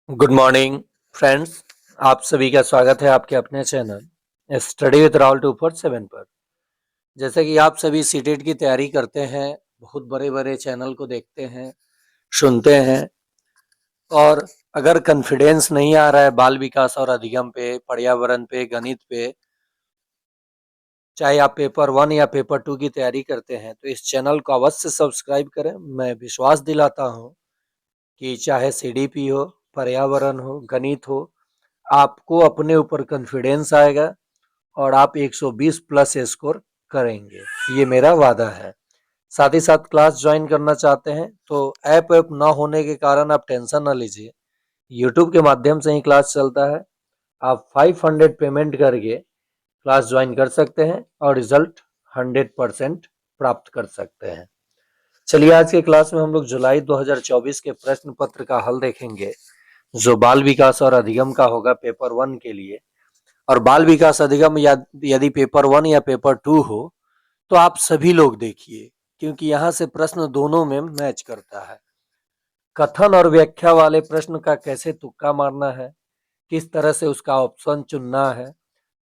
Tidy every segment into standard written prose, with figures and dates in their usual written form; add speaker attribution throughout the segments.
Speaker 1: Good morning friends. आप सभी का स्वागत है आपके अपने चैनल स्टडी विद राहुल 247 पर। जैसे कि आप सभी सीटेट की तैयारी करते हैं, बहुत बड़े बड़े चैनल को देखते हैं, सुनते हैं, और अगर कॉन्फिडेंस नहीं आ रहा है बाल विकास और अधिगम पे, पर्यावरण पे, गणित पे, चाहे आप पेपर 1 या पेपर 2 की तैयारी करते हैं, तो इस चैनल को अवश्य सब्सक्राइब करें। मैं विश्वास दिलाता हूँ कि चाहे सीडीपी हो, पर्यावरण हो, गणित हो, आपको अपने ऊपर कॉन्फिडेंस आएगा और आप 120 प्लस स्कोर करेंगे, ये मेरा वादा है। साथ ही साथ क्लास ज्वाइन करना चाहते हैं तो ऐप ना होने के कारण आप टेंशन ना लीजिए, यूट्यूब के माध्यम से ही क्लास चलता है। आप 500 पेमेंट करके क्लास ज्वाइन कर सकते हैं और रिजल्ट 100% प्राप्त कर सकते हैं। चलिए आज के क्लास में हम लोग जुलाई 2024 के प्रश्न पत्र का हल देखेंगे, जो बाल विकास और अधिगम का होगा पेपर 1 के लिए। और बाल विकास अधिगम यदि पेपर 1 या पेपर 2 हो तो आप सभी लोग देखिए, क्योंकि यहाँ से प्रश्न दोनों में मैच करता है। कथन और व्याख्या वाले प्रश्न का कैसे तुक्का मारना है, किस तरह से उसका ऑप्शन चुनना है,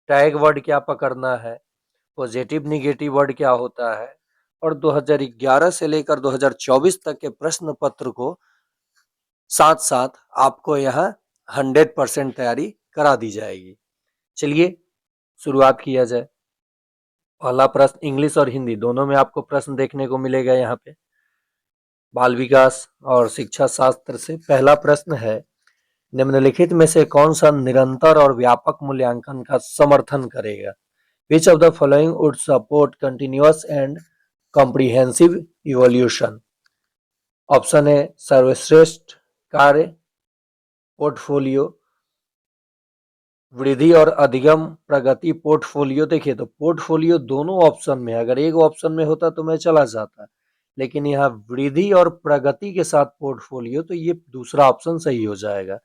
Speaker 1: टैग वर्ड क्या पकड़ना है, पॉजिटिव निगेटिव वर्ड क्या होता है, और 2011 से लेकर 2024 तक के प्रश्न पत्र को साथ साथ आपको यहाँ 100% तैयारी करा दी जाएगी। चलिए शुरुआत किया जाए। पहला प्रश्न इंग्लिश और हिंदी दोनों में आपको प्रश्न देखने को मिलेगा। यहाँ पे बाल विकास और शिक्षा शास्त्र से पहला प्रश्न है, निम्नलिखित में से कौन सा निरंतर और व्यापक मूल्यांकन का समर्थन करेगा? Which of the following would support continuous and comprehensive evolution? Option है सर्वश्रेष्ठ कार्य, पोर्टफोलियो, वृद्धि और अधिगम, प्रगति, पोर्टफोलियो। देखिए तो पोर्टफोलियो दोनों ऑप्शन में, अगर एक ऑप्शन में होता तो मैं चला जाता, लेकिन यहाँ वृद्धि और प्रगति के साथ पोर्टफोलियो, तो ये दूसरा ऑप्शन सही हो जाएगा।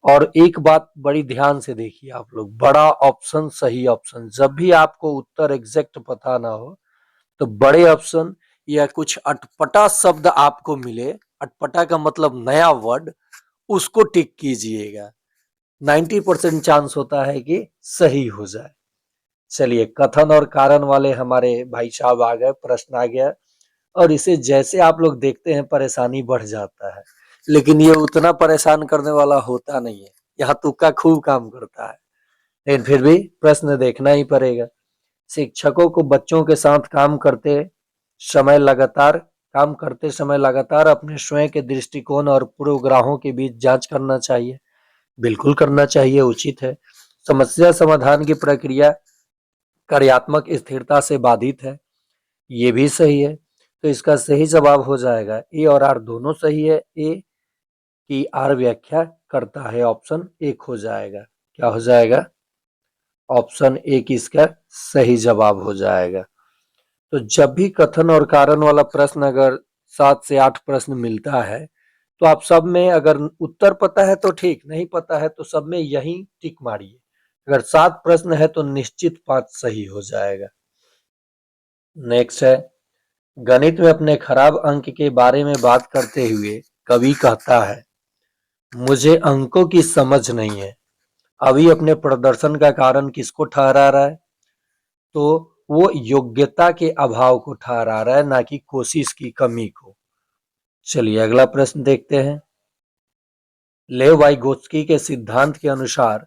Speaker 1: और एक बात बड़ी ध्यान से देखिए आप लोग, बड़ा ऑप्शन सही ऑप्शन, जब भी आपको उत्तर एग्जैक्ट पता ना हो तो बड़े ऑप्शन या कुछ अटपटा शब्द आपको मिले, अटपटा का मतलब नया वर्ड, उसको टिक कीजिएगा। 90% चांस होता है कि सही हो जाए। चलिए कथन और कारण वाले हमारे भाई साहब आ गए, प्रश्न आ गया, और इसे जैसे आप लोग देखते हैं परेशानी बढ़ जाता है, लेकिन ये उतना परेशान करने वाला होता नहीं है। यहाँ तुक्का खूब काम करता है, लेकिन फिर भी प्रश्न देखना ही पड़ेगा। शिक्षकों को बच्चों के साथ काम करते समय लगातार अपने स्वयं के दृष्टिकोण और पूर्वग्रहों के बीच जांच करना चाहिए। बिल्कुल करना चाहिए, उचित है। समस्या समाधान की प्रक्रिया कार्यात्मक स्थिरता से बाधित है, ये भी सही है। तो इसका सही जवाब हो जाएगा ए और आर दोनों सही है। ए की आर व्याख्या करता है, ऑप्शन एक हो जाएगा। क्या हो जाएगा? ऑप्शन एक इसका सही जवाब हो जाएगा। तो जब भी कथन और कारण वाला प्रश्न अगर 7 से 8 प्रश्न मिलता है तो आप सब में अगर उत्तर पता है तो ठीक, नहीं पता है तो सब में यही टिक मारिए। अगर 7 प्रश्न है तो निश्चित 5 सही हो जाएगा। नेक्स्ट है, गणित में अपने खराब अंक के बारे में बात करते हुए कवि कहता है, मुझे अंकों की समझ नहीं है। अभी अपने प्रदर्शन का कारण किसको ठहरा रहा है? तो वो योग्यता के अभाव को ठहरा रहा है, ना कि कोशिश की कमी को। चलिए अगला प्रश्न देखते हैं। लेव वाइगोत्स्की के सिद्धांत के अनुसार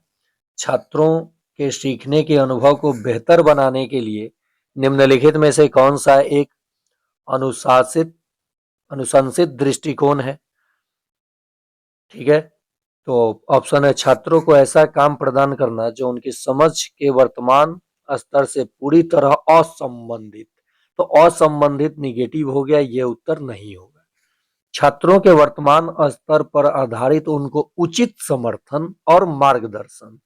Speaker 1: छात्रों के सीखने के अनुभव को बेहतर बनाने के लिए निम्नलिखित में से कौन सा एक अनुशंसित दृष्टिकोण है? ठीक है, तो ऑप्शन है छात्रों को ऐसा काम प्रदान करना जो उनकी समझ के वर्तमान स्तर से पूरी तरह असंबंधित। तो असंबंधित निगेटिव हो गया, ये उत्तर नहीं होगा। छात्रों के वर्तमान स्तर पर आधारित उनको उचित समर्थन और मार्गदर्शन।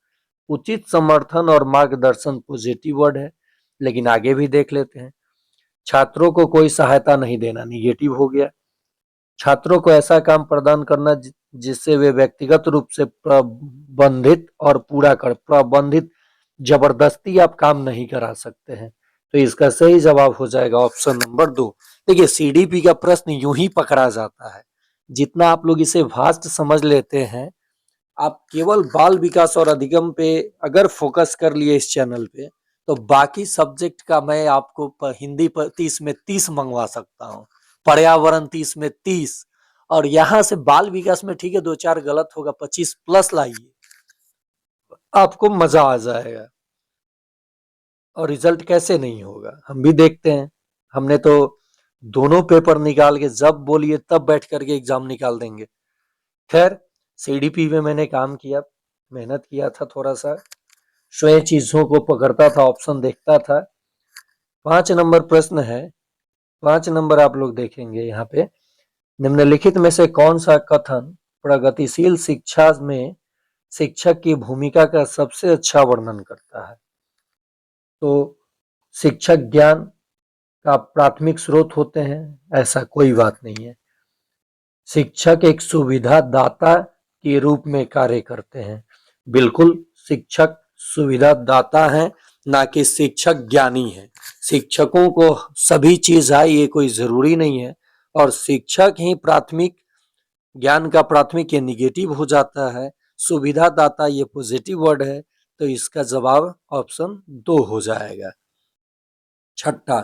Speaker 1: उचित समर्थन और मार्गदर्शन पॉजिटिव वर्ड है, लेकिन आगे भी देख लेते हैं। छात्रों को कोई सहायता नहीं देना निगेटिव हो गया। छात्रों को ऐसा काम प्रदान करना जिससे वे व्यक्तिगत रूप से प्रबंधित जबरदस्ती आप काम नहीं करा सकते हैं। तो इसका सही जवाब हो जाएगा ऑप्शन नंबर 2। देखिए सीडीपी का प्रश्न यूं ही पकड़ा जाता है, जितना आप लोग इसे वास्ट समझ लेते हैं आप केवल बाल विकास और अधिगम पे अगर फोकस कर लिए इस चैनल पे, तो बाकी सब्जेक्ट का मैं आपको हिंदी पर 30 में 30 मंगवा सकता हूँ, पर्यावरण 30 में 30, और यहाँ से बाल विकास में ठीक है 2-4 गलत होगा, 25 प्लस लाइए, आपको मजा आ जाएगा। और रिजल्ट कैसे नहीं होगा हम भी देखते हैं। हमने तो दोनों पेपर निकाल के जब बोलिए तब बैठ करके एग्जाम निकाल देंगे। खैर, सीडीपी में मैंने काम किया, मेहनत किया था, थोड़ा सा स्वयं चीजों को पकड़ता था, ऑप्शन देखता था। 5 नंबर प्रश्न है, 5 नंबर आप लोग देखेंगे यहाँ पे, निम्नलिखित में से कौन सा कथन प्रगतिशील शिक्षा में शिक्षक की भूमिका का सबसे अच्छा वर्णन करता है? तो शिक्षक ज्ञान का प्राथमिक स्रोत होते हैं, ऐसा कोई बात नहीं है। शिक्षक एक सुविधा दाता के रूप में कार्य करते हैं। बिल्कुल, शिक्षक सुविधा दाता है, ना कि शिक्षक ज्ञानी है। शिक्षकों को सभी चीज आए ये कोई जरूरी नहीं है, और शिक्षक ही प्राथमिक ज्ञान का प्राथमिक ये निगेटिव हो जाता है, सुविधा दाता ये पॉजिटिव वर्ड है, तो इसका जवाब ऑप्शन 2 हो जाएगा। छठा,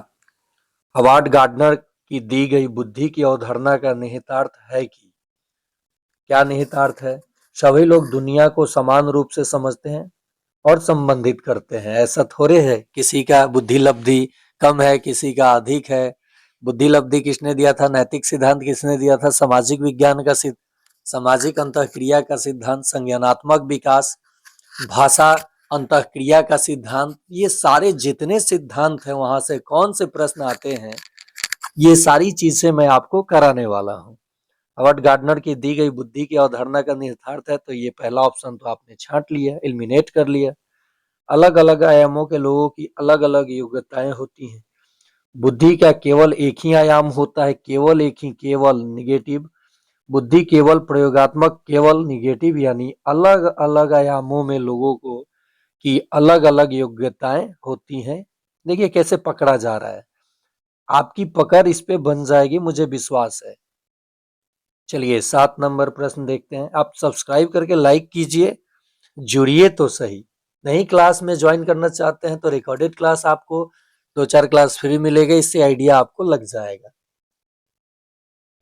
Speaker 1: हॉवर्ड गार्डनर की दी गई बुद्धि की अवधारणा का निहितार्थ है कि? क्या निहितार्थ है? सभी लोग दुनिया को समान रूप से समझते हैं और संबंधित करते हैं। ऐसा थोड़े है किसी का बुद्धि लब्धि कम है, किसी का अधिक है। बुद्धि लब्धि किसने दिया था? नैतिक सिद्धांत किसने दिया था? सामाजिक विज्ञान का सामाजिक अंतःक्रिया का सिद्धांत, संज्ञानात्मक विकास, भाषा अंतःक्रिया का सिद्धांत। ये सारे जितने सिद्धांत हैं वहां से कौन से प्रश्न आते हैं, ये सारी चीजें मैं आपको कराने वाला हूँ। हॉवर्ड गार्डनर की दी गई बुद्धि की अवधारणा का निहितार्थ है, तो ये पहला ऑप्शन तो आपने छांट लिया, एलिमिनेट कर लिया। अलग अलग आयामों के लोगों की अलग अलग योग्यताएं होती हैं। बुद्धि का केवल एक ही आयाम होता है, केवल एक ही, केवल निगेटिव। बुद्धि केवल प्रयोगात्मक, केवल निगेटिव, यानी अलग अलग आयामों में लोगों को की अलग अलग योग्यताएं होती हैं। देखिए कैसे पकड़ा जा रहा है, आपकी पकड़ इस पे बन जाएगी, मुझे विश्वास है। चलिए 7 नंबर प्रश्न देखते हैं। आप सब्सक्राइब करके लाइक कीजिए, जुड़िए तो सही। नई क्लास में ज्वाइन करना चाहते हैं तो रिकॉर्डेड क्लास आपको 2-4 क्लास फ्री मिलेगा, इससे आइडिया आपको लग जाएगा।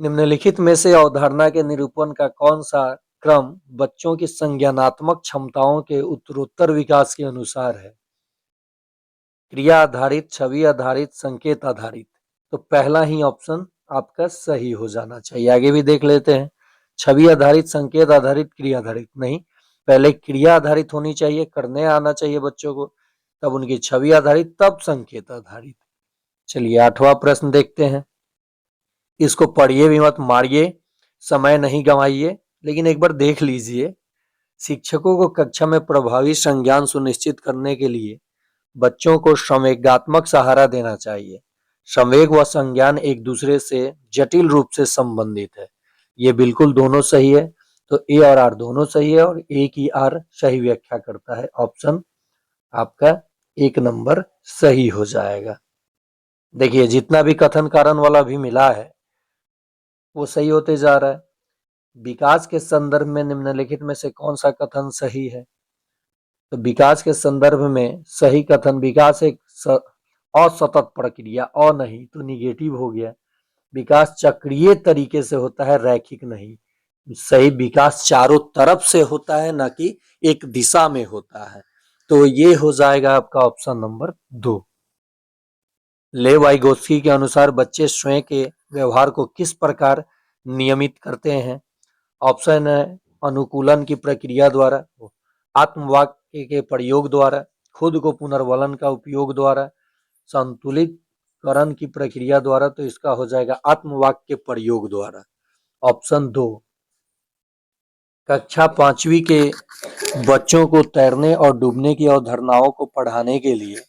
Speaker 1: निम्नलिखित में से अवधारणा के निरूपण का कौन सा क्रम बच्चों की संज्ञानात्मक क्षमताओं के उत्तरोत्तर विकास के अनुसार है? क्रिया आधारित, छवि आधारित, संकेत आधारित। तो पहला ही ऑप्शन आपका सही हो जाना चाहिए। आगे भी देख लेते हैं। छवि आधारित, संकेत आधारित, क्रिया आधारित नहीं, पहले क्रिया आधारित होनी चाहिए, करने आना चाहिए बच्चों को, तब उनकी छवि आधारित, तब संकेत आधारित। चलिए 8वां प्रश्न देखते हैं। इसको पढ़िए भी मत, मारिए, समय नहीं गंवाइए, लेकिन एक बार देख लीजिए। शिक्षकों को कक्षा में प्रभावी संज्ञान सुनिश्चित करने के लिए बच्चों को संवेगात्मक सहारा देना चाहिए। संवेग व संज्ञान एक दूसरे से जटिल रूप से संबंधित है। ये बिल्कुल दोनों सही है, तो ए और आर दोनों सही है, और ए की आर सही व्याख्या करता है। ऑप्शन आपका 1 नंबर सही हो जाएगा। देखिए जितना भी कथन कारण वाला भी मिला है वो सही होते जा रहा है। विकास के संदर्भ में निम्नलिखित में से कौन सा कथन सही है? तो विकास के संदर्भ में सही कथन, विकास एक असतत प्रक्रिया, अ नहीं तो निगेटिव हो गया। विकास चक्रीय तरीके से होता है, रैखिक नहीं। सही, विकास चारों तरफ से होता है, ना कि एक दिशा में होता है। तो ये हो जाएगा आपका ऑप्शन नंबर 2। लेव वाइगोत्स्की के अनुसार बच्चे स्वयं के व्यवहार को किस प्रकार नियमित करते हैं? ऑप्शन है अनुकूलन की प्रक्रिया द्वारा, आत्मवाक्य के प्रयोग द्वारा, खुद को पुनर्वलन का उपयोग द्वारा, संतुलित करण की प्रक्रिया द्वारा। तो इसका हो जाएगा आत्मवाक्य के प्रयोग द्वारा, ऑप्शन 2। कक्षा 5वीं के बच्चों को तैरने और डूबने की अवधारणाओं को पढ़ाने के लिए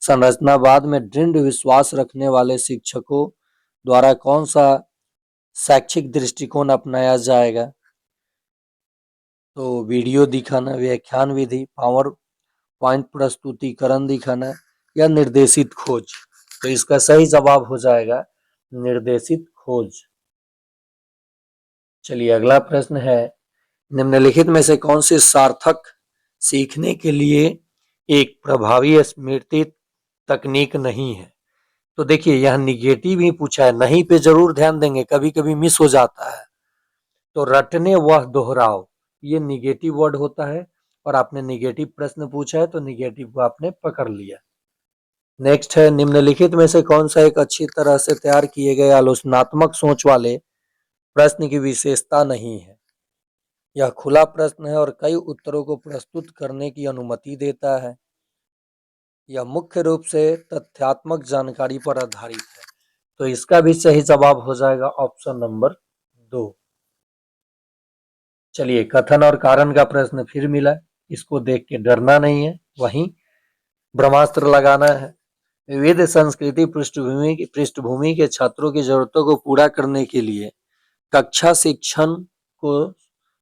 Speaker 1: संरचनावाद में दृढ़ विश्वास रखने वाले शिक्षकों द्वारा कौन सा शैक्षिक दृष्टिकोण अपनाया जाएगा? तो वीडियो दिखाना, व्याख्यान विधि, पावर पॉइंट प्रस्तुतिकरण दिखाना, या निर्देशित खोज। तो इसका सही जवाब हो जाएगा निर्देशित खोज। चलिए अगला प्रश्न है, निम्नलिखित में से कौन सी सार्थक सीखने के लिए एक प्रभावी स्मृति तकनीक नहीं है? तो देखिए यह निगेटिव ही पूछा है, नहीं पे जरूर ध्यान देंगे, कभी कभी मिस हो जाता है। तो रटने वह दोहराओ, ये निगेटिव वर्ड होता है और आपने निगेटिव प्रश्न पूछा है तो निगेटिव को आपने पकड़ लिया। नेक्स्ट है, निम्नलिखित में से कौन सा एक अच्छी तरह से तैयार किए गए आलोचनात्मक सोच वाले प्रश्न की विशेषता नहीं है? यह खुला प्रश्न है और कई उत्तरों को प्रस्तुत करने की अनुमति देता है। यह मुख्य रूप से तथ्यात्मक जानकारी पर आधारित है। तो इसका भी सही जवाब हो जाएगा ऑप्शन नंबर 2। चलिए, कथन और कारण का प्रश्न फिर मिला, इसको देख के डरना नहीं है, वहीं ब्रह्मास्त्र लगाना है। विविध संस्कृति पृष्ठभूमि के छात्रों की जरूरतों को पूरा करने के लिए कक्षा शिक्षण को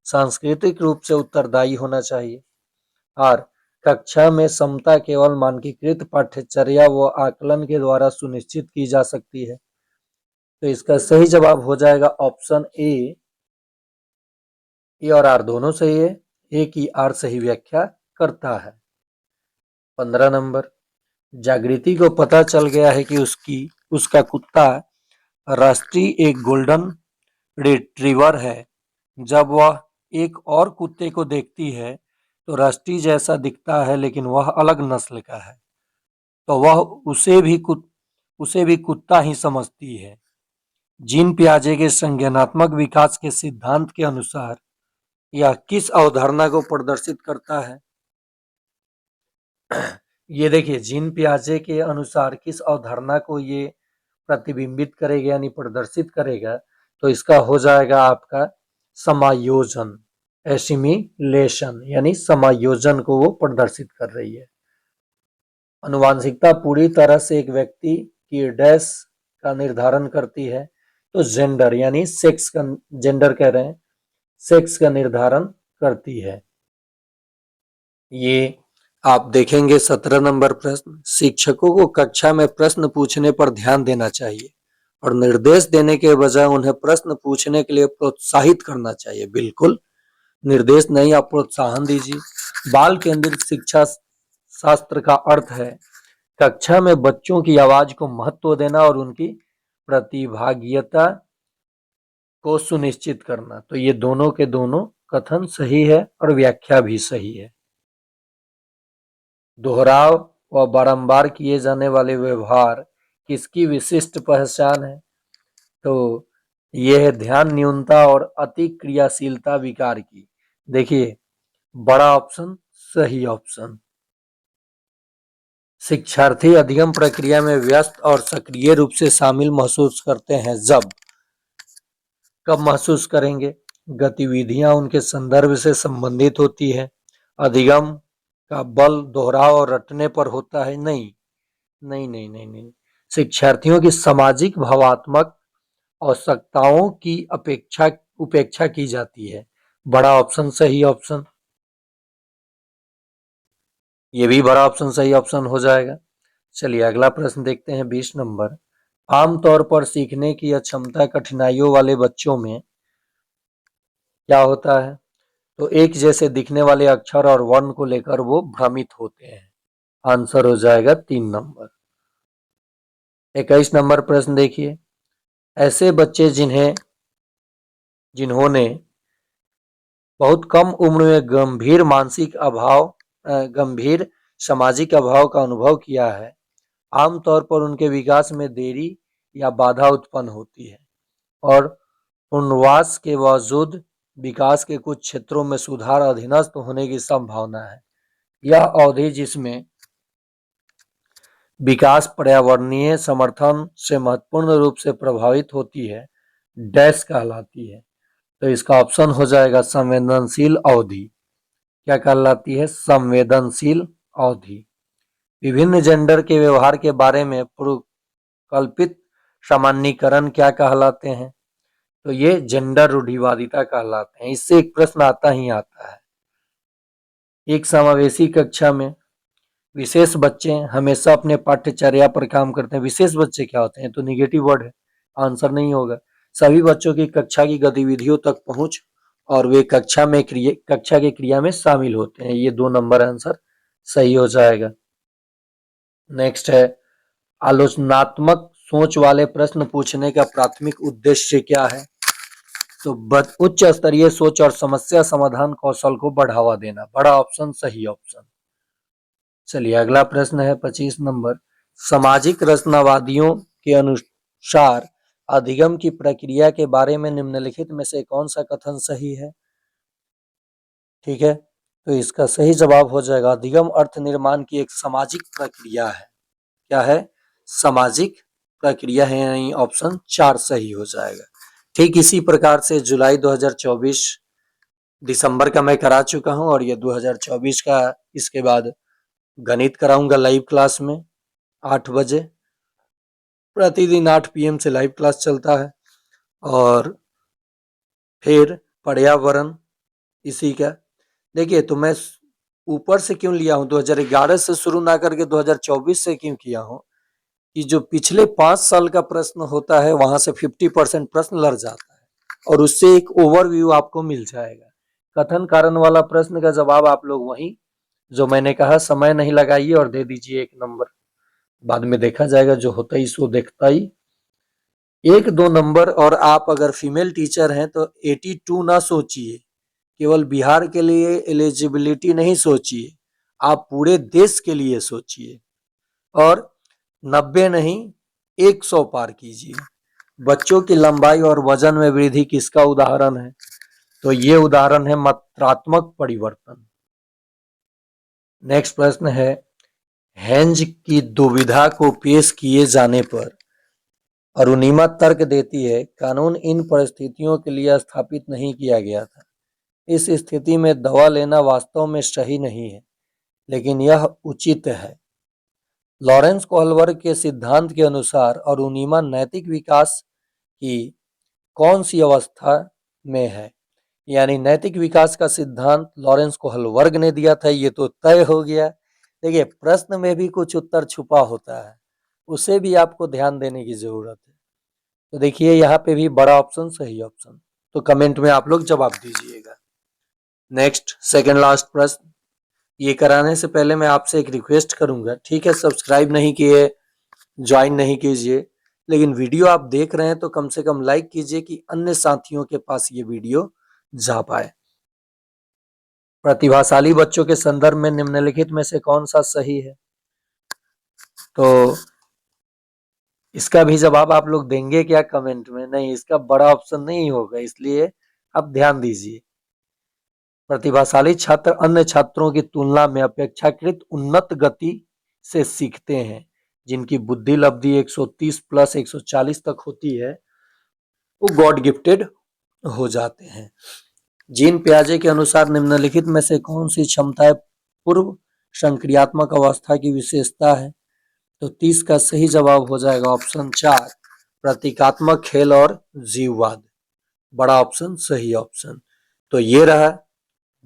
Speaker 1: सांस्कृतिक रूप से उत्तरदायी होना चाहिए और कक्षा में समता केवल मानकीकृत पाठ्यचर्या व आकलन के द्वारा सुनिश्चित की जा सकती है। तो इसका सही जवाब हो जाएगा ऑप्शन ए और आर दोनों सही है। ए की आर सही व्याख्या करता है। 15 नंबर, जागृति को पता चल गया है कि उसका कुत्ता राष्ट्रीय एक गोल्डन रिट्रीवर है। जब वह एक और कुत्ते को देखती है तो राष्ट्रीय जैसा दिखता है लेकिन वह अलग नस्ल का है, तो वह उसे भी कुत्ता ही समझती है। जीन पियाजे के संज्ञानात्मक विकास के सिद्धांत के अनुसार यह किस अवधारणा को प्रदर्शित करता है? ये देखिए, जीन पियाजे के अनुसार किस अवधारणा को ये प्रतिबिंबित करेगा यानी प्रदर्शित करेगा? तो इसका हो जाएगा आपका समायोजन, एसिमिलेशन, यानी समायोजन को वो प्रदर्शित कर रही है। अनुवांशिकता पूरी तरह से एक व्यक्ति की डैश का निर्धारण करती है, तो जेंडर यानी सेक्स का, जेंडर कह रहे हैं, सेक्स का निर्धारण करती है। ये आप देखेंगे 17 नंबर प्रश्न, शिक्षकों को कक्षा में प्रश्न पूछने पर ध्यान देना चाहिए और निर्देश देने के बजाय उन्हें प्रश्न पूछने के लिए प्रोत्साहित करना चाहिए। बिल्कुल, निर्देश नहीं, आप प्रोत्साहन दीजिए। बाल केंद्रित शिक्षा शास्त्र का अर्थ है कक्षा में बच्चों की आवाज को महत्व देना और उनकी प्रतिभागिता को सुनिश्चित करना। तो ये दोनों के दोनों कथन सही है और व्याख्या भी सही है। दोहराव व बारंबार किए जाने वाले व्यवहार किसकी विशिष्ट पहचान है? तो यह है ध्यान न्यूनता और अति क्रियाशीलता विकार की। देखिए, बड़ा ऑप्शन सही ऑप्शन। शिक्षार्थी अधिगम प्रक्रिया में व्यस्त और सक्रिय रूप से शामिल महसूस करते हैं। कब महसूस करेंगे? गतिविधियां उनके संदर्भ से संबंधित होती है। अधिगम का बल दोहराव और रटने पर होता है? नहीं नहीं नहीं नहीं नहीं, शिक्षार्थियों की सामाजिक भावात्मक आवश्यकताओं की उपेक्षा की जाती है। बड़ा ऑप्शन सही ऑप्शन, ये भी बड़ा ऑप्शन सही ऑप्शन हो जाएगा। चलिए अगला प्रश्न देखते हैं 20 नंबर। आमतौर पर सीखने की अक्षमता कठिनाइयों वाले बच्चों में क्या होता है? तो एक जैसे दिखने वाले अक्षर और वर्ण को लेकर वो भ्रमित होते हैं। आंसर हो जाएगा 3 नंबर। 21 नंबर प्रश्न देखिए, ऐसे बच्चे जिन्होंने बहुत कम उम्र में गंभीर सामाजिक अभाव का अनुभव किया है, आमतौर पर उनके विकास में देरी या बाधा उत्पन्न होती है और पुनर्वास के बावजूद विकास के कुछ क्षेत्रों में सुधार अधीनस्थ होने की संभावना है। यह अवधि जिसमें विकास पर्यावरणीय समर्थन से महत्वपूर्ण रूप से प्रभावित होती है, डैश कहलाती है। तो इसका ऑप्शन हो जाएगा संवेदनशील अवधि। क्या कहलाती है? संवेदनशील अवधि। विभिन्न जेंडर के व्यवहार के बारे में पूर्वकल्पित सामान्यीकरण क्या कहलाते हैं? तो ये जेंडर रूढ़िवादिता कहलाते हैं। इससे एक प्रश्न आता ही आता है। एक समावेशी कक्षा में विशेष बच्चे हमेशा अपने पाठ्यचर्या पर काम करते हैं। विशेष बच्चे क्या होते हैं? तो निगेटिव वर्ड है, आंसर नहीं होगा। सभी बच्चों की कक्षा की गतिविधियों तक पहुंच और वे कक्षा की क्रिया में शामिल होते हैं। ये 2 नंबर आंसर सही हो जाएगा। नेक्स्ट है, आलोचनात्मक सोच वाले प्रश्न पूछने का प्राथमिक उद्देश्य क्या है? तो उच्च स्तरीय सोच और समस्या समाधान कौशल को बढ़ावा देना। बड़ा ऑप्शन सही ऑप्शन। चलिए अगला प्रश्न है 25 नंबर, सामाजिक रचनावादियों के अनुसार अधिगम की प्रक्रिया के बारे में निम्नलिखित में से कौन सा कथन सही है? ठीक है, तो इसका सही जवाब हो जाएगा अधिगम अर्थ निर्माण की एक सामाजिक प्रक्रिया है। क्या है? सामाजिक प्रक्रिया है, यानी ऑप्शन 4 सही हो जाएगा। ठीक इसी प्रकार से जुलाई 2024 दिसंबर का मैं करा चुका हूं और ये 2024 का इसके बाद गणित कराऊंगा लाइव क्लास में 8 बजे। प्रतिदिन 8 PM से लाइव क्लास चलता है। और फिर पर्यावरण इसी का देखिए, तो मैं ऊपर से क्यों लिया हूं, 2011 से शुरू ना करके 2024 से क्यों किया हूं कि जो पिछले 5 साल का प्रश्न होता है वहां से 50% प्रश्न लड़ जाता है और उससे एक ओवरव्यू आपको मिल जाएगा। कथन कारण वाला प्रश्न का जवाब आप लोग वही जो मैंने कहा समय नहीं लगाइए और दे दीजिए 1 नंबर, बाद में देखा जाएगा, जो होता है इसको देखता ही 1-2 नंबर। और आप अगर फीमेल टीचर हैं तो 82 ना सोचिए, केवल बिहार के लिए एलिजिबिलिटी नहीं सोचिए, आप पूरे देश के लिए सोचिए और 90 नहीं 100 पार कीजिए। बच्चों की लंबाई और वजन में वृद्धि किसका उदाहरण है? तो ये उदाहरण है मात्रात्मक परिवर्तन। नेक्स्ट प्रश्न है, हेंज की दुविधा को पेश किए जाने पर अरुणिमा तर्क देती है कानून इन परिस्थितियों के लिए स्थापित नहीं किया गया था। इस स्थिति में दवा लेना वास्तव में सही नहीं है, लेकिन यह उचित है। लॉरेंस कोहलबर्ग के सिद्धांत के अनुसार अरुणिमा नैतिक विकास की कौन सी अवस्था में है? यानी नैतिक विकास का सिद्धांत लॉरेंस कोहलबर्ग ने दिया था, ये तो तय हो गया। देखिए प्रश्न में भी कुछ उत्तर छुपा होता है, उसे भी आपको ध्यान देने की जरूरत है। तो देखिए यहाँ पे भी बड़ा ऑप्शन सही ऑप्शन, तो कमेंट में आप लोग जवाब दीजिएगा। नेक्स्ट सेकंड लास्ट प्रश्न, ये कराने से पहले मैं आपसे एक रिक्वेस्ट करूंगा, ठीक है, सब्सक्राइब नहीं किए, ज्वाइन नहीं कीजिए, लेकिन वीडियो आप देख रहे हैं तो कम से कम लाइक कीजिए कि अन्य साथियों के पास ये वीडियो जा पाए। प्रतिभाशाली बच्चों के संदर्भ में निम्नलिखित में से कौन सा सही है? तो इसका भी जवाब आप लोग देंगे क्या कमेंट में? नहीं, इसका बड़ा ऑप्शन नहीं होगा, इसलिए आप ध्यान दीजिए। प्रतिभाशाली छात्र अन्य छात्रों की तुलना में अपेक्षाकृत उन्नत गति से सीखते हैं। जिनकी बुद्धि लब्धि 130 प्लस 140 तक होती है वो गॉड गिफ्टेड हो जाते हैं। जीन पियाजे के अनुसार निम्नलिखित में से कौन सी क्षमताएं पूर्व संक्रियात्मक अवस्था की विशेषता है? तो 30 का सही जवाब हो जाएगा ऑप्शन 4, प्रतीकात्मक खेल और जीववाद। बड़ा ऑप्शन सही ऑप्शन। तो ये रहा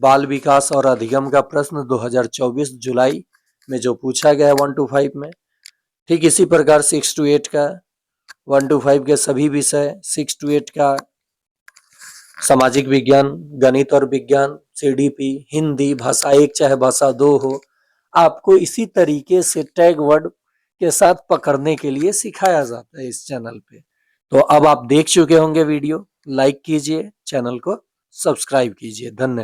Speaker 1: बाल विकास और अधिगम का प्रश्न 2024 जुलाई में जो पूछा गया है 1 to 5 में। ठीक इसी प्रकार 6 to 8 का 1 to 5 के सभी विषय, 6 to 8 का सामाजिक विज्ञान, गणित और विज्ञान, CDP, हिंदी, भाषा 1 चाहे भाषा 2 हो, आपको इसी तरीके से टैग वर्ड के साथ पकड़ने के लिए सिखाया जाता है इस चैनल पे। तो अब आप देख चुके होंगे वीडियो, लाइक कीजिए, चैनल को सब्सक्राइब कीजिए। धन्यवाद।